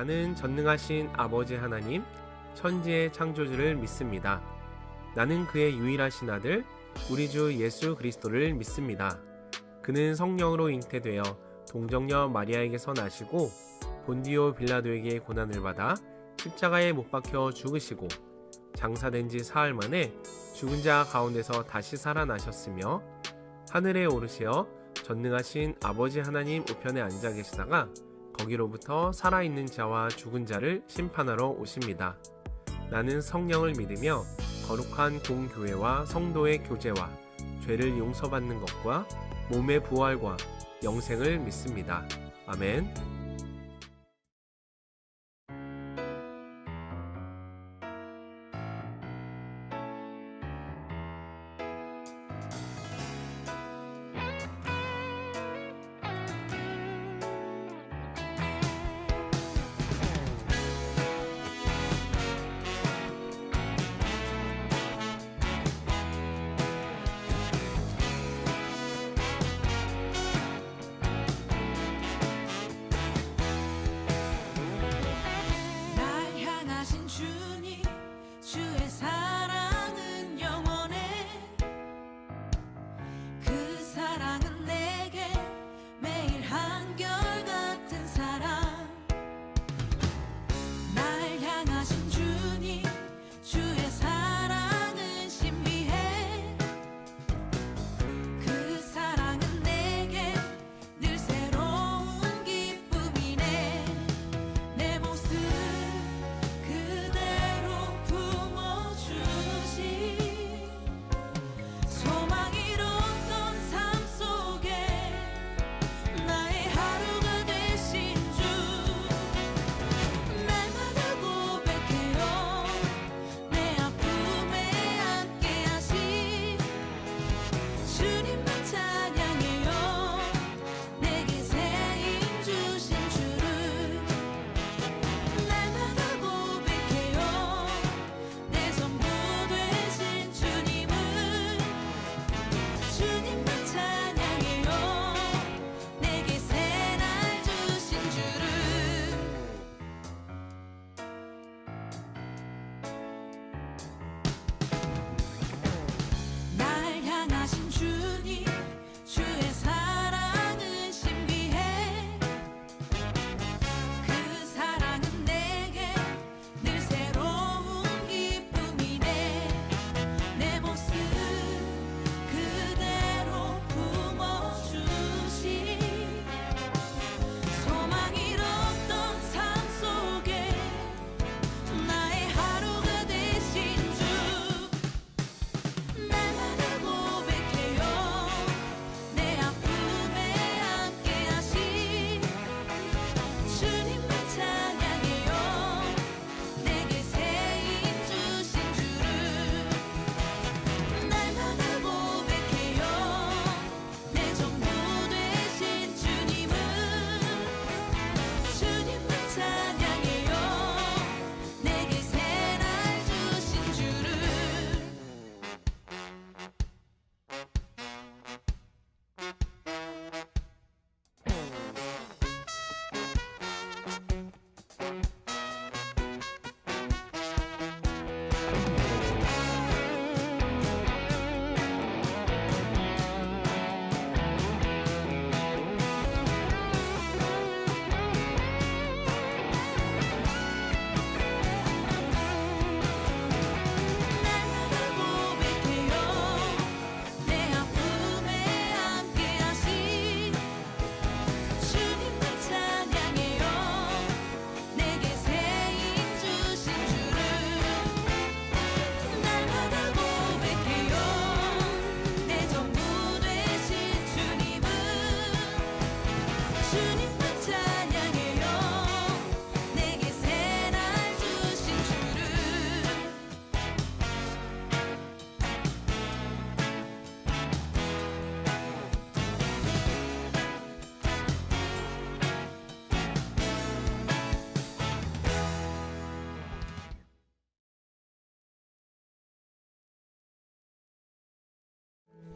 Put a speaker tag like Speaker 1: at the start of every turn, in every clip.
Speaker 1: 나는 전능하신 아버지 하나님, 천지의 창조주를 믿습니다. 나는 그의 유일하신 아들, 우리 주 예수 그리스도를 믿습니다. 그는 성령으로 잉태되어 동정녀 마리아에게서 나시고 본디오 빌라도에게 고난을 받아 십자가에 못 박혀 죽으시고 장사된 지 사흘 만에 죽은 자 가운데서 다시 살아나셨으며 하늘에 오르시어 전능하신 아버지 하나님 우편에 앉아 계시다가 거기로부터 살아있는 자와 죽은 자를 심판하러 오십니다. 나는 성령을 믿으며 거룩한 공교회와 성도의 교제와 죄를 용서받는 것과 몸의 부활과 영생을 믿습니다. 아멘.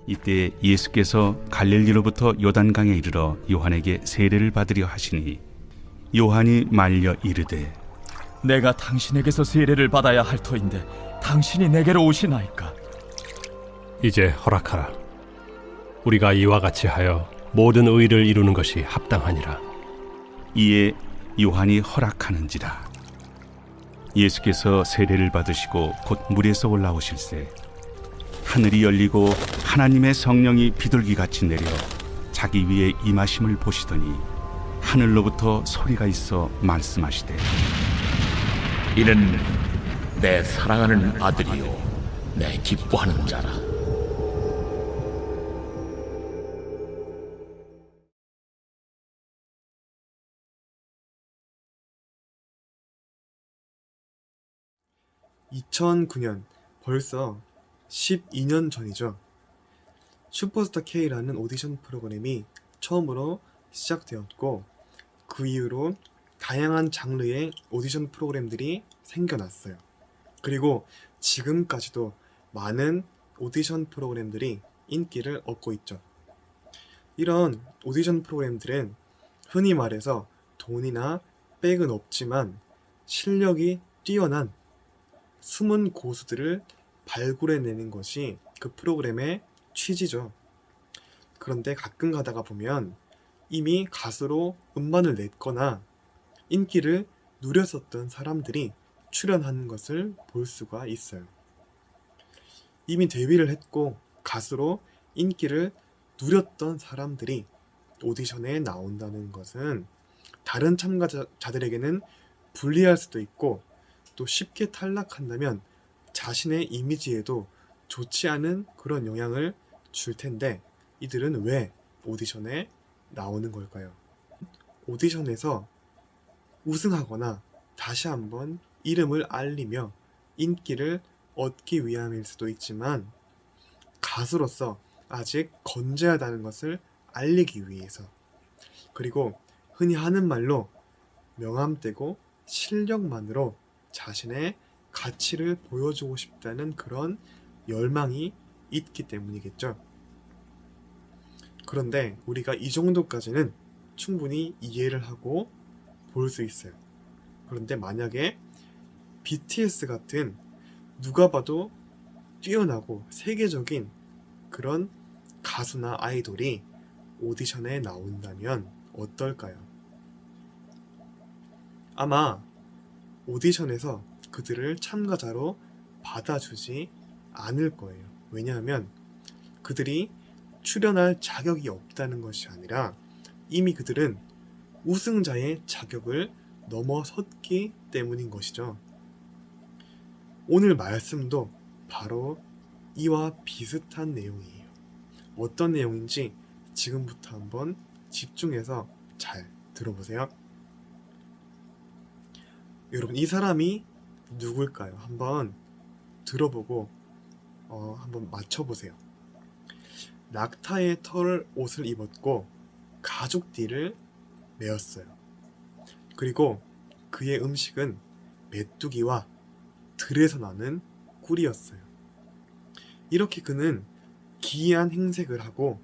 Speaker 2: 이때 예수께서 갈릴리로부터 요단강에 이르러 요한에게 세례를 받으려 하시니 요한이 말려 이르되
Speaker 3: 내가 당신에게서 세례를 받아야 할 터인데 당신이 내게로 오시나이까?
Speaker 4: 이제 허락하라. 우리가 이와 같이 하여 모든 의를 이루는 것이 합당하니라.
Speaker 2: 이에 요한이 허락하는지라. 예수께서 세례를 받으시고 곧 물에서 올라오실새 하늘이 열리고 하나님의 성령이 비둘기같이 내려 자기 위에 임하심을 보시더니 하늘로부터 소리가 있어 말씀하시되
Speaker 5: 이는 내 사랑하는 아들이요 내 기뻐하는 자라.
Speaker 6: (2009년) 벌써 12년 전이죠. 슈퍼스타 K라는 오디션 프로그램이 처음으로 시작되었고 그 이후로 다양한 장르의 오디션 프로그램들이 생겨났어요. 그리고 지금까지도 많은 오디션 프로그램들이 인기를 얻고 있죠. 이런 오디션 프로그램들은 흔히 말해서 돈이나 백은 없지만 실력이 뛰어난 숨은 고수들을 발굴해내는 것이 그 프로그램의 취지죠. 그런데 가끔 가다가 보면 이미 가수로 음반을 냈거나 인기를 누렸었던 사람들이 출연하는 것을 볼 수가 있어요. 이미 데뷔를 했고 가수로 인기를 누렸던 사람들이 오디션에 나온다는 것은 다른 참가자들에게는 불리할 수도 있고 또 쉽게 탈락한다면 자신의 이미지에도 좋지 않은 그런 영향을 줄 텐데 이들은 왜 오디션에 나오는 걸까요? 오디션에서 우승하거나 다시 한번 이름을 알리며 인기를 얻기 위함일 수도 있지만 가수로서 아직 건재하다는 것을 알리기 위해서, 그리고 흔히 하는 말로 명함 떼고 실력만으로 자신의 가치를 보여주고 싶다는 그런 열망이 있기 때문이겠죠. 그런데 우리가 이 정도까지는 충분히 이해를 하고 볼 수 있어요. 그런데 만약에 BTS 같은 누가 봐도 뛰어나고 세계적인 그런 가수나 아이돌이 오디션에 나온다면 어떨까요? 아마 오디션에서 그들을 참가자로 받아주지 않을 거예요. 왜냐하면 그들이 출연할 자격이 없다는 것이 아니라 이미 그들은 우승자의 자격을 넘어섰기 때문인 것이죠. 오늘 말씀도 바로 이와 비슷한 내용이에요. 어떤 내용인지 지금부터 한번 집중해서 잘 들어보세요. 여러분, 이 사람이 누굴까요? 한번 들어보고 한번 맞춰보세요. 낙타의 털 옷을 입었고 가죽띠를 메었어요. 그리고 그의 음식은 메뚜기와 들에서 나는 꿀이었어요. 이렇게 그는 기이한 행색을 하고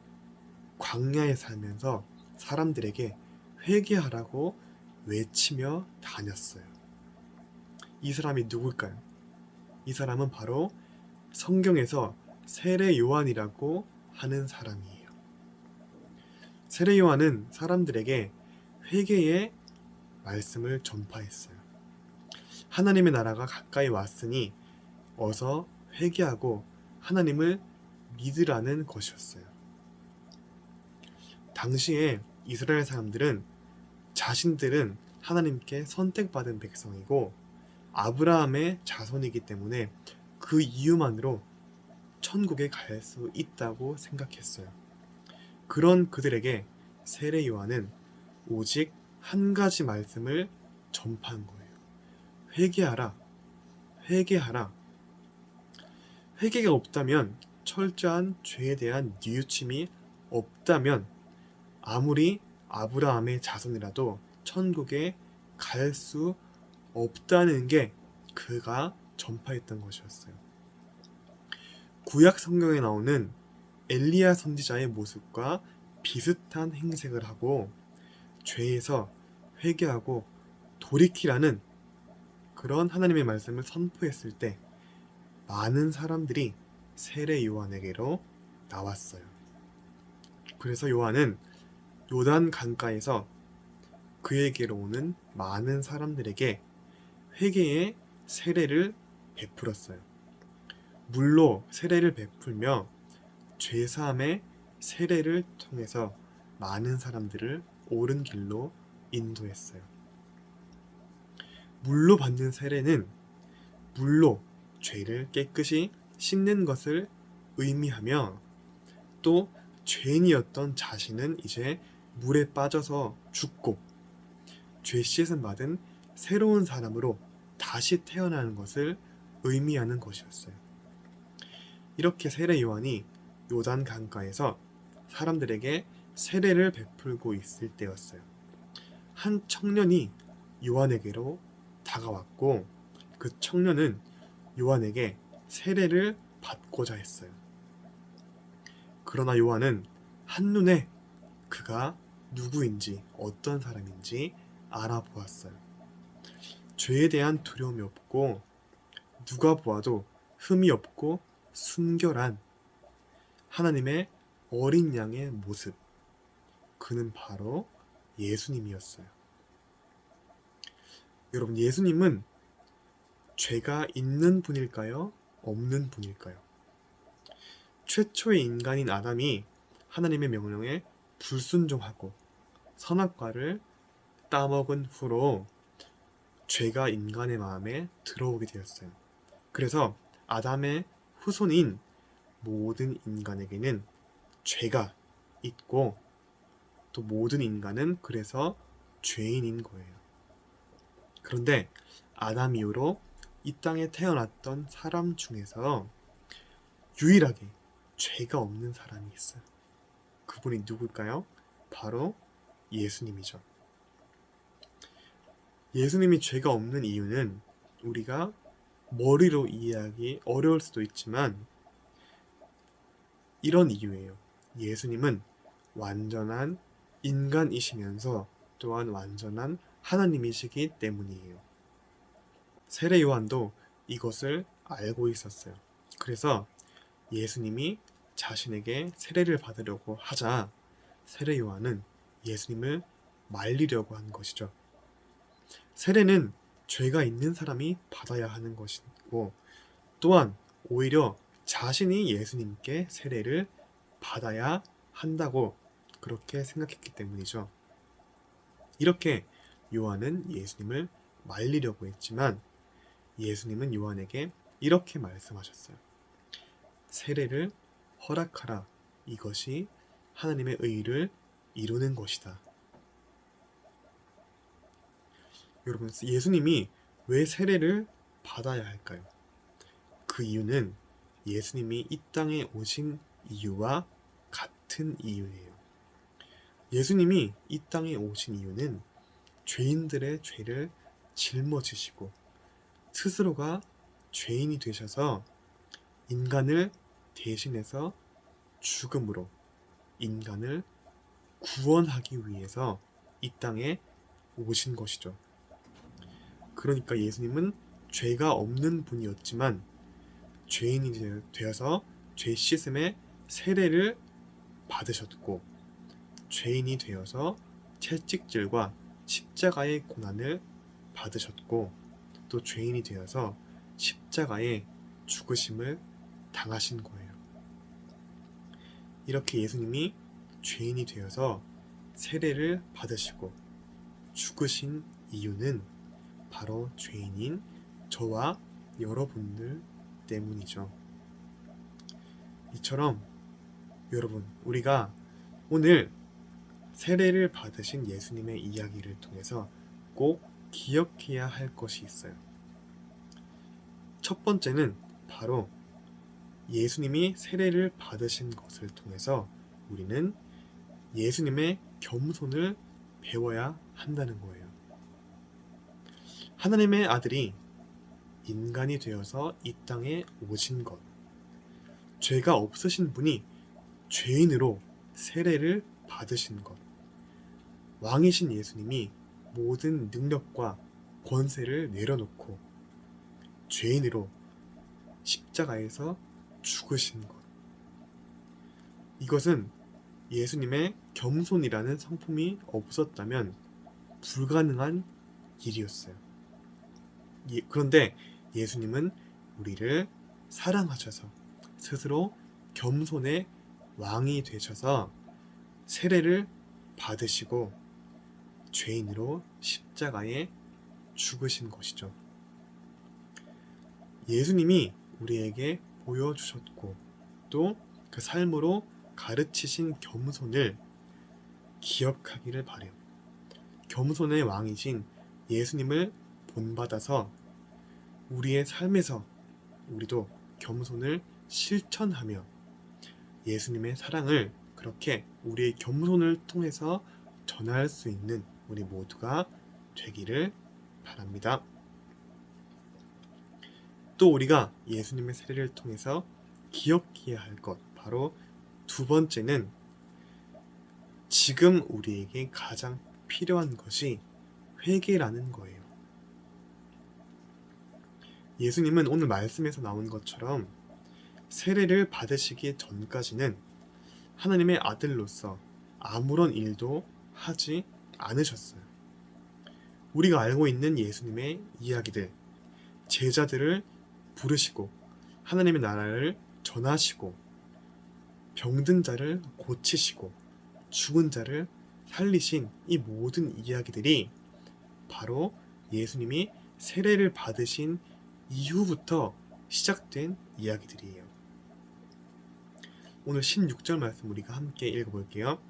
Speaker 6: 광야에 살면서 사람들에게 회개하라고 외치며 다녔어요. 이 사람이 누굴까요? 이 사람은 바로 성경에서 세례 요한이라고 하는 사람이에요. 세례 요한은 사람들에게 회개의 말씀을 전파했어요. 하나님의 나라가 가까이 왔으니 어서 회개하고 하나님을 믿으라는 것이었어요. 당시에 이스라엘 사람들은 자신들은 하나님께 선택받은 백성이고 아브라함의 자손이기 때문에 그 이유만으로 천국에 갈 수 있다고 생각했어요. 그런 그들에게 세례 요한은 오직 한 가지 말씀을 전파한 거예요. 회개하라, 회개하라. 회개가 없다면, 철저한 죄에 대한 뉘우침이 없다면 아무리 아브라함의 자손이라도 천국에 갈 수 없다는 게 그가 전파했던 것이었어요. 구약 성경에 나오는 엘리야 선지자의 모습과 비슷한 행색을 하고 죄에서 회개하고 돌이키라는 그런 하나님의 말씀을 선포했을 때 많은 사람들이 세례 요한에게로 나왔어요. 그래서 요한은 요단 강가에서 그에게로 오는 많은 사람들에게 회개의 세례를 베풀었어요. 물로 세례를 베풀며 죄사함의 세례를 통해서 많은 사람들을 옳은 길로 인도했어요. 물로 받는 세례는 물로 죄를 깨끗이 씻는 것을 의미하며 또 죄인이었던 자신은 이제 물에 빠져서 죽고 죄 씻음 받은 새로운 사람으로 다시 태어나는 것을 의미하는 것이었어요. 이렇게 세례 요한이 요단 강가에서 사람들에게 세례를 베풀고 있을 때였어요. 한 청년이 요한에게로 다가왔고 그 청년은 요한에게 세례를 받고자 했어요. 그러나 요한은 한눈에 그가 누구인지 어떤 사람인지 알아보았어요. 죄에 대한 두려움이 없고 누가 보아도 흠이 없고 순결한 하나님의 어린 양의 모습, 그는 바로 예수님이었어요. 여러분, 예수님은 죄가 있는 분일까요? 없는 분일까요? 최초의 인간인 아담이 하나님의 명령에 불순종하고 선악과를 따먹은 후로 죄가 인간의 마음에 들어오게 되었어요. 그래서 아담의 후손인 모든 인간에게는 죄가 있고 또 모든 인간은 그래서 죄인인 거예요. 그런데 아담 이후로 이 땅에 태어났던 사람 중에서 유일하게 죄가 없는 사람이 있어요. 그분이 누굴까요? 바로 예수님이죠. 예수님이 죄가 없는 이유는 우리가 머리로 이해하기 어려울 수도 있지만 이런 이유예요. 예수님은 완전한 인간이시면서 또한 완전한 하나님이시기 때문이에요. 세례 요한도 이것을 알고 있었어요. 그래서 예수님이 자신에게 세례를 받으려고 하자 세례 요한은 예수님을 말리려고 한 것이죠. 세례는 죄가 있는 사람이 받아야 하는 것이고 또한 오히려 자신이 예수님께 세례를 받아야 한다고 그렇게 생각했기 때문이죠. 이렇게 요한은 예수님을 말리려고 했지만 예수님은 요한에게 이렇게 말씀하셨어요. 세례를 허락하라. 이것이 하나님의 의를 이루는 것이다. 여러분, 예수님이 왜 세례를 받아야 할까요? 그 이유는 예수님이 이 땅에 오신 이유와 같은 이유예요. 예수님이 이 땅에 오신 이유는 죄인들의 죄를 짊어지시고 스스로가 죄인이 되셔서 인간을 대신해서 죽음으로 인간을 구원하기 위해서 이 땅에 오신 것이죠. 그러니까 예수님은 죄가 없는 분이었지만 죄인이 되어서 죄 씻음의 세례를 받으셨고 죄인이 되어서 채찍질과 십자가의 고난을 받으셨고 또 죄인이 되어서 십자가의 죽으심을 당하신 거예요. 이렇게 예수님이 죄인이 되어서 세례를 받으시고 죽으신 이유는 바로 죄인인 저와 여러분들 때문이죠. 이처럼 여러분, 우리가 오늘 세례를 받으신 예수님의 이야기를 통해서 꼭 기억해야 할 것이 있어요. 첫 번째는 바로 예수님이 세례를 받으신 것을 통해서 우리는 예수님의 겸손을 배워야 한다는 거예요. 하나님의 아들이 인간이 되어서 이 땅에 오신 것, 죄가 없으신 분이 죄인으로 세례를 받으신 것, 왕이신 예수님이 모든 능력과 권세를 내려놓고 죄인으로 십자가에서 죽으신 것. 이것은 예수님의 겸손이라는 성품이 없었다면 불가능한 일이었어요. 그런데 예수님은 우리를 사랑하셔서 스스로 겸손의 왕이 되셔서 세례를 받으시고 죄인으로 십자가에 죽으신 것이죠. 예수님이 우리에게 보여주셨고 또 그 삶으로 가르치신 겸손을 기억하기를 바래요. 겸손의 왕이신 예수님을 본받아서 우리의 삶에서 우리도 겸손을 실천하며 예수님의 사랑을 그렇게 우리의 겸손을 통해서 전할 수 있는 우리 모두가 되기를 바랍니다. 또 우리가 예수님의 세례를 통해서 기억해야 할 것, 바로 두 번째는 지금 우리에게 가장 필요한 것이 회개라는 거예요. 예수님은 오늘 말씀에서 나온 것처럼 세례를 받으시기 전까지는 하나님의 아들로서 아무런 일도 하지 않으셨어요. 우리가 알고 있는 예수님의 이야기들, 제자들을 부르시고 하나님의 나라를 전하시고 병든 자를 고치시고 죽은 자를 살리신 이 모든 이야기들이 바로 예수님이 세례를 받으신 이후부터 시작된 이야기들이에요. 오늘 16절 말씀 우리가 함께 읽어볼게요.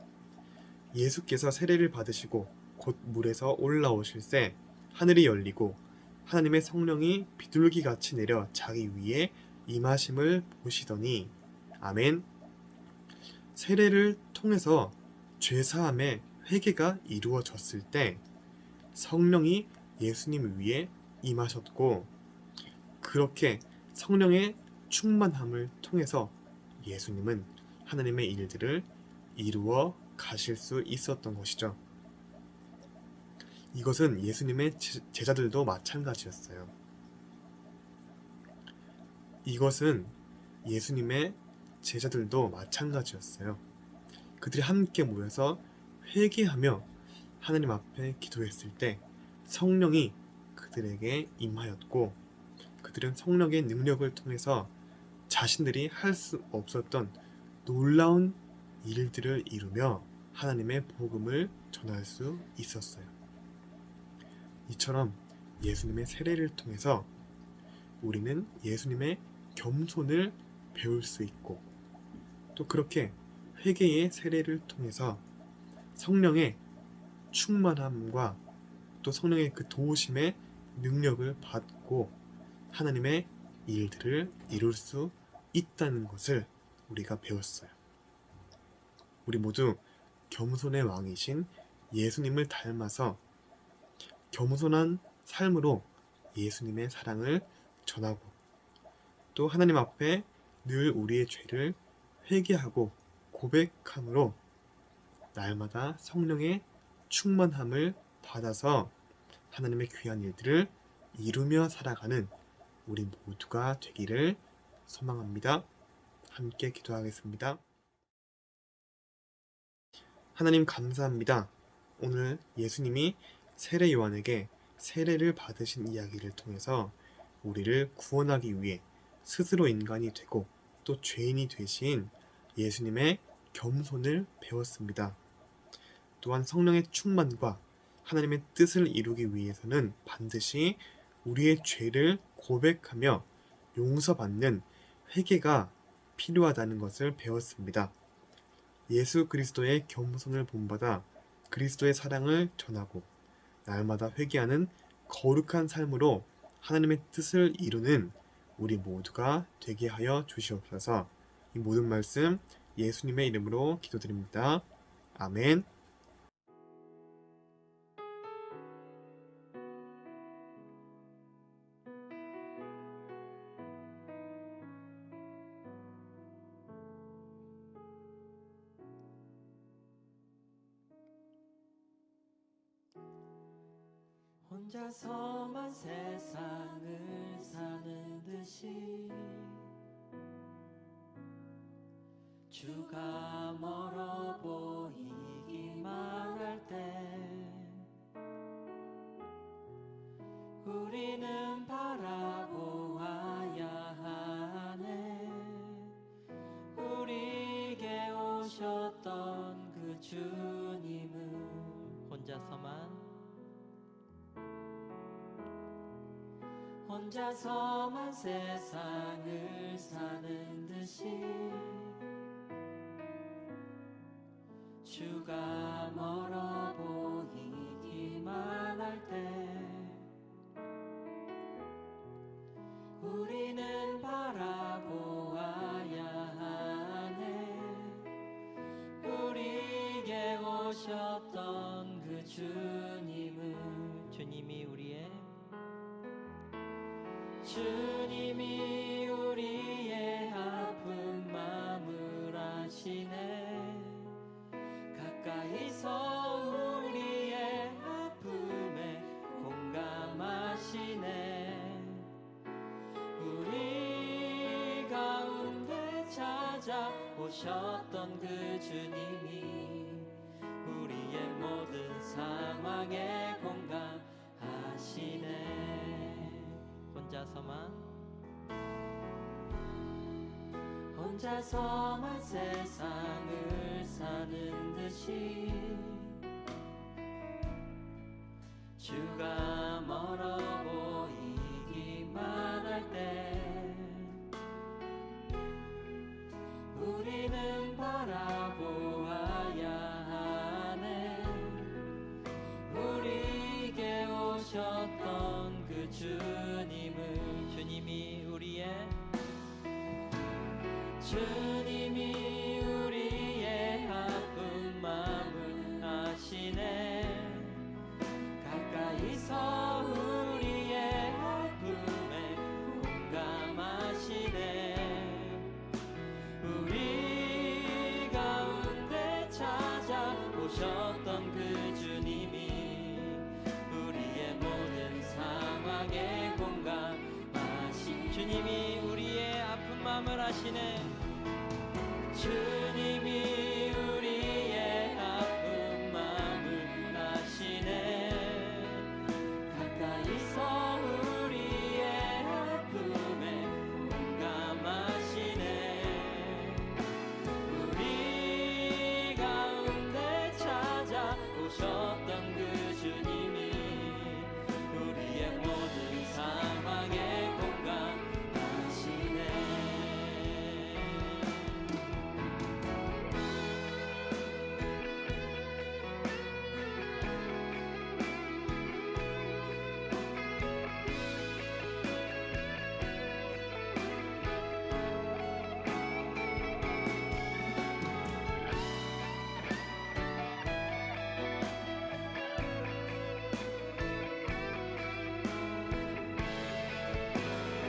Speaker 6: 예수께서 세례를 받으시고 곧 물에서 올라오실새 하늘이 열리고 하나님의 성령이 비둘기같이 내려 자기 위에 임하심을 보시더니 아멘. 세례를 통해서 죄사함의 회개가 이루어졌을 때 성령이 예수님 위에 임하셨고 그렇게 성령의 충만함을 통해서 예수님은 하나님의 일들을 이루어 가실 수 있었던 것이죠. 이것은 예수님의 제자들도 마찬가지였어요. 이것은 예수님의 제자들도 마찬가지였어요. 그들이 함께 모여서 회개하며 하나님 앞에 기도했을 때 성령이 그들에게 임하였고 그들은 성령의 능력을 통해서 자신들이 할 수 없었던 놀라운 일들을 이루며 하나님의 복음을 전할 수 있었어요. 이처럼 예수님의 세례를 통해서 우리는 예수님의 겸손을 배울 수 있고 또 그렇게 회개의 세례를 통해서 성령의 충만함과 또 성령의 그 도우심의 능력을 받고 하나님의 일들을 이룰 수 있다는 것을 우리가 배웠어요. 우리 모두 겸손의 왕이신 예수님을 닮아서 겸손한 삶으로 예수님의 사랑을 전하고 또 하나님 앞에 늘 우리의 죄를 회개하고 고백함으로 날마다 성령의 충만함을 받아서 하나님의 귀한 일들을 이루며 살아가는 우리 모두가 되기를 소망합니다. 함께 기도하겠습니다. 하나님 감사합니다. 오늘 예수님이 세례 요한에게 세례를 받으신 이야기를 통해서 우리를 구원하기 위해 스스로 인간이 되고 또 죄인이 되신 예수님의 겸손을 배웠습니다. 또한 성령의 충만과 하나님의 뜻을 이루기 위해서는 반드시 우리의 죄를 고백하며 용서받는 회개가 필요하다는 것을 배웠습니다. 예수 그리스도의 겸손을 본받아 그리스도의 사랑을 전하고 날마다 회개하는 거룩한 삶으로 하나님의 뜻을 이루는 우리 모두가 되게 하여 주시옵소서. 이 모든 말씀 예수님의 이름으로 기도드립니다. 아멘.
Speaker 7: 혼자서만 세상을 사는 듯이 주가 멀어 보이기만 할 때 우리는 바라보아야 하네. 우리에게 오셨던 그 주님을 혼자서만 세상을 사는 듯이 주가 멀어 보이기만 할 때 우리는 바라보아야 하네. 우리에게 오셨던 그 주님을 주님이 우리의 아픈 마음을 아시네. 가까이서 우리의 아픔에 공감하시네. 우리 가운데 찾아오셨던 그 주님이 우리의 모든 상황에 공감하시네. 혼자서만 세상을 사는 듯이 주가 멀어 보이기만 할 때 우리는 바라보아야 하네. 우리에게 오셨던 그 주님을 주님이 우리의 아픈 마음을 아시네. 가까이서 우리의 아픔에 공감하시네. 우리 가운데 찾아오셨던 그 주님이 우리의 모든 상황에 공감하시네. 주님이 우리의 아픈 마음을 아시네. 주님이 우리의 아픈 마음을 아시네. 가까이서 우리의 아픔에 공감하시네. 우리 가운데 찾아오셨던 그 주님이 우리의 모든 상황에 공감하시네.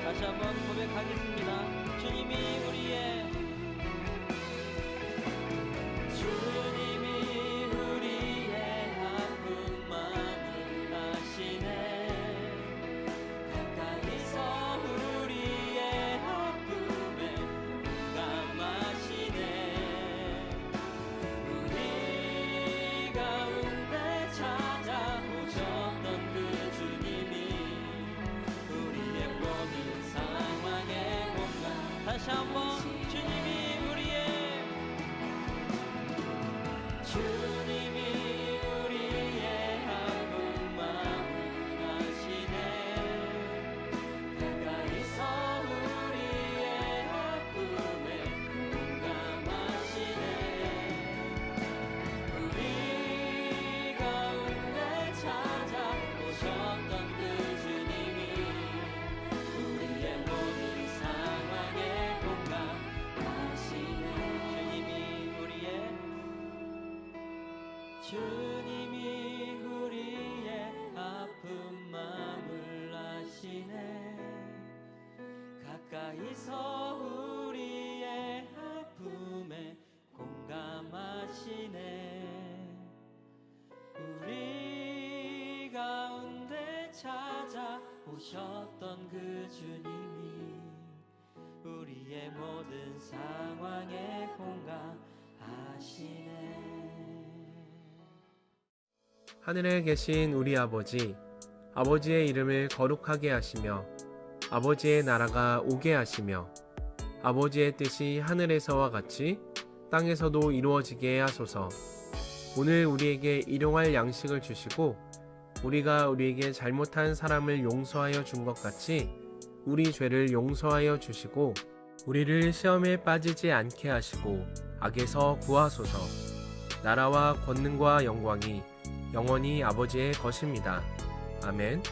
Speaker 7: 다시 한번 고백하겠습니다. 주님이 우리의 아픈 마음을 아시네. 가까이서 우리의 아픔에 공감하시네. 우리 가운데 찾아오셨던 그 주님이 우리의 모든 상황에 공감. 다시 한번 주님이 우리의 아픈 마음을 아시네. 가까이서 우리의 아픔에 공감하시네. 우리 가운데 찾아오셨던 그 주님이 우리의 모든 상황에 공감하시네. 주님이 우리의 아픈 마음을 아시네. 가까이서 우리의 아픔에 공감하시네. 우리 가운데 오셨던 그 주님이 우리의 모든 상황에 공감하시네.
Speaker 1: 하늘에 계신 우리 아버지, 아버지의 이름을 거룩하게 하시며 아버지의 나라가 오게 하시며 아버지의 뜻이 하늘에서와 같이 땅에서도 이루어지게 하소서. 오늘 우리에게 일용할 양식을 주시고 우리가 우리에게 잘못한 사람을 용서하여 준 것 같이 우리 죄를 용서하여 주시고 우리를 시험에 빠지지 않게 하시고 악에서 구하소서. 나라와 권능과 영광이 영원히 아버지의 것입니다. 아멘.